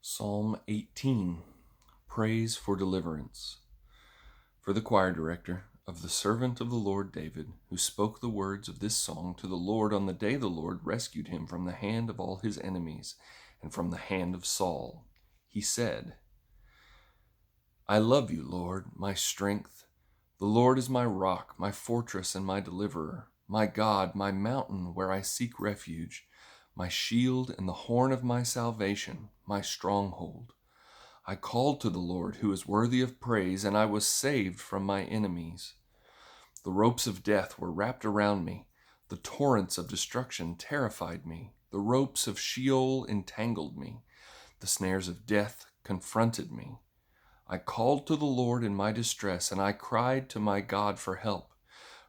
Psalm 18, Praise for Deliverance. For the choir director, of the servant of the Lord David, who spoke the words of this song to the Lord on the day the Lord rescued him from the hand of all his enemies and from the hand of Saul. He said, I love you, Lord, my strength. The Lord is my rock, my fortress, and my deliverer, my God, my mountain where I seek refuge, my shield and the horn of my salvation, my stronghold. I called to the Lord, who is worthy of praise, and I was saved from my enemies. The ropes of death were wrapped around me. The torrents of destruction terrified me. The ropes of Sheol entangled me. The snares of death confronted me. I called to the Lord in my distress, and I cried to my God for help.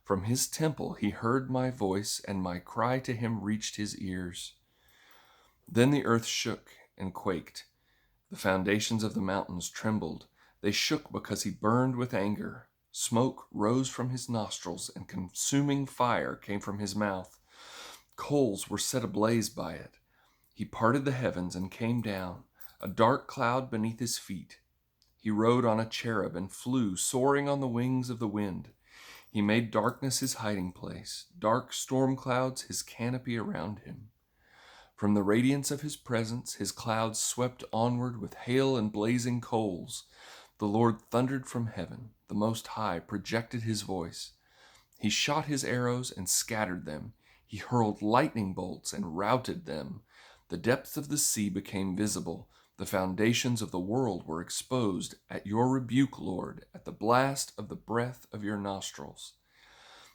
From his temple he heard my voice, and my cry to him reached his ears. Then the earth shook and quaked. The foundations of the mountains trembled. They shook because he burned with anger. Smoke rose from his nostrils, and consuming fire came from his mouth. Coals were set ablaze by it. He parted the heavens and came down, a dark cloud beneath his feet. He rode on a cherub and flew, soaring on the wings of the wind. He made darkness his hiding place, dark storm clouds his canopy around him. From the radiance of his presence, his clouds swept onward with hail and blazing coals. The Lord thundered from heaven. The Most High projected his voice. He shot his arrows and scattered them. He hurled lightning bolts and routed them. The depths of the sea became visible. The foundations of the world were exposed at your rebuke, Lord, at the blast of the breath of your nostrils.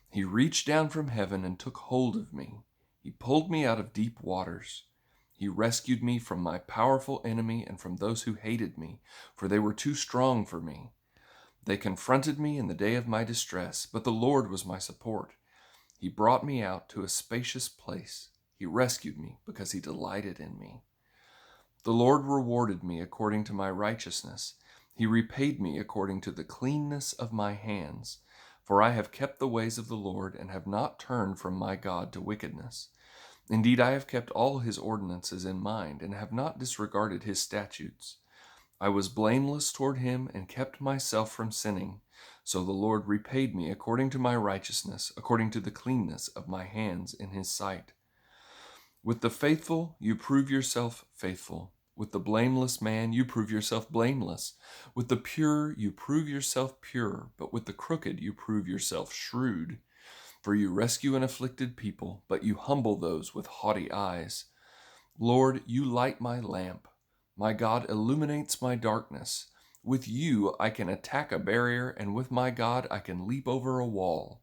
He reached down from heaven and took hold of me. He pulled me out of deep waters. He rescued me from my powerful enemy and from those who hated me, for they were too strong for me. They confronted me in the day of my distress, but the Lord was my support. He brought me out to a spacious place. He rescued me because he delighted in me. The Lord rewarded me according to my righteousness. He repaid me according to the cleanness of my hands. For I have kept the ways of the Lord and have not turned from my God to wickedness. Indeed, I have kept all his ordinances in mind and have not disregarded his statutes. I was blameless toward him and kept myself from sinning. So the Lord repaid me according to my righteousness, according to the cleanness of my hands in his sight. With the faithful, you prove yourself faithful. With the blameless man, you prove yourself blameless. With the pure, you prove yourself pure. But with the crooked, you prove yourself shrewd. For you rescue an afflicted people, but you humble those with haughty eyes. Lord, you light my lamp. My God illuminates my darkness. With you, I can attack a barrier, and with my God, I can leap over a wall.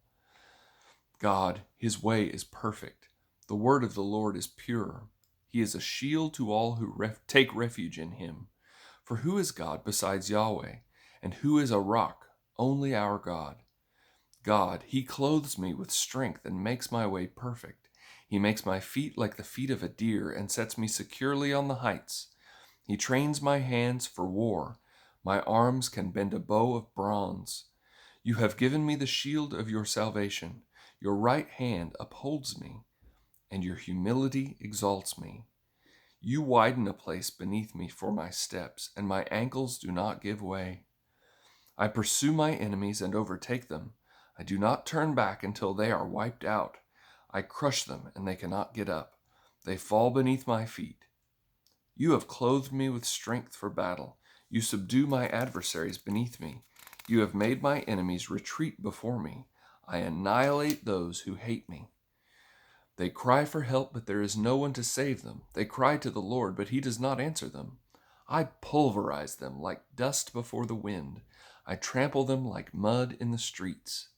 God, his way is perfect. The word of the Lord is pure. He is a shield to all who take refuge in him. For who is God besides Yahweh? And who is a rock? Only our God. God, he clothes me with strength and makes my way perfect. He makes my feet like the feet of a deer and sets me securely on the heights. He trains my hands for war. My arms can bend a bow of bronze. You have given me the shield of your salvation. Your right hand upholds me, and your humility exalts me. You widen a place beneath me for my steps, and my ankles do not give way. I pursue my enemies and overtake them. I do not turn back until they are wiped out. I crush them, and they cannot get up. They fall beneath my feet. You have clothed me with strength for battle. You subdue my adversaries beneath me. You have made my enemies retreat before me. I annihilate those who hate me. They cry for help, but there is no one to save them. They cry to the Lord, but he does not answer them. I pulverize them like dust before the wind. I trample them like mud in the streets.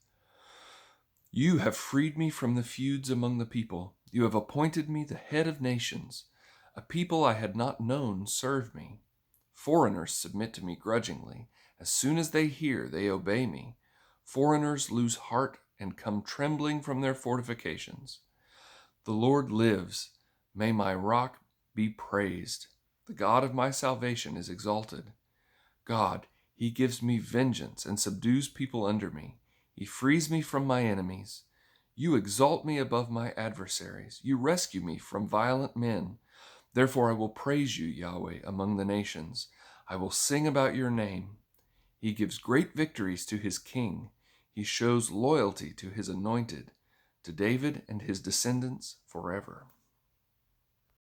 You have freed me from the feuds among the people. You have appointed me the head of nations. A people I had not known serve me. Foreigners submit to me grudgingly. As soon as they hear, they obey me. Foreigners lose heart and come trembling from their fortifications. The Lord lives. May my rock be praised. The God of my salvation is exalted. God, he gives me vengeance and subdues people under me. He frees me from my enemies. You exalt me above my adversaries. You rescue me from violent men. Therefore I will praise you, Yahweh, among the nations. I will sing about your name. He gives great victories to his king. He shows loyalty to his anointed, to David and his descendants forever.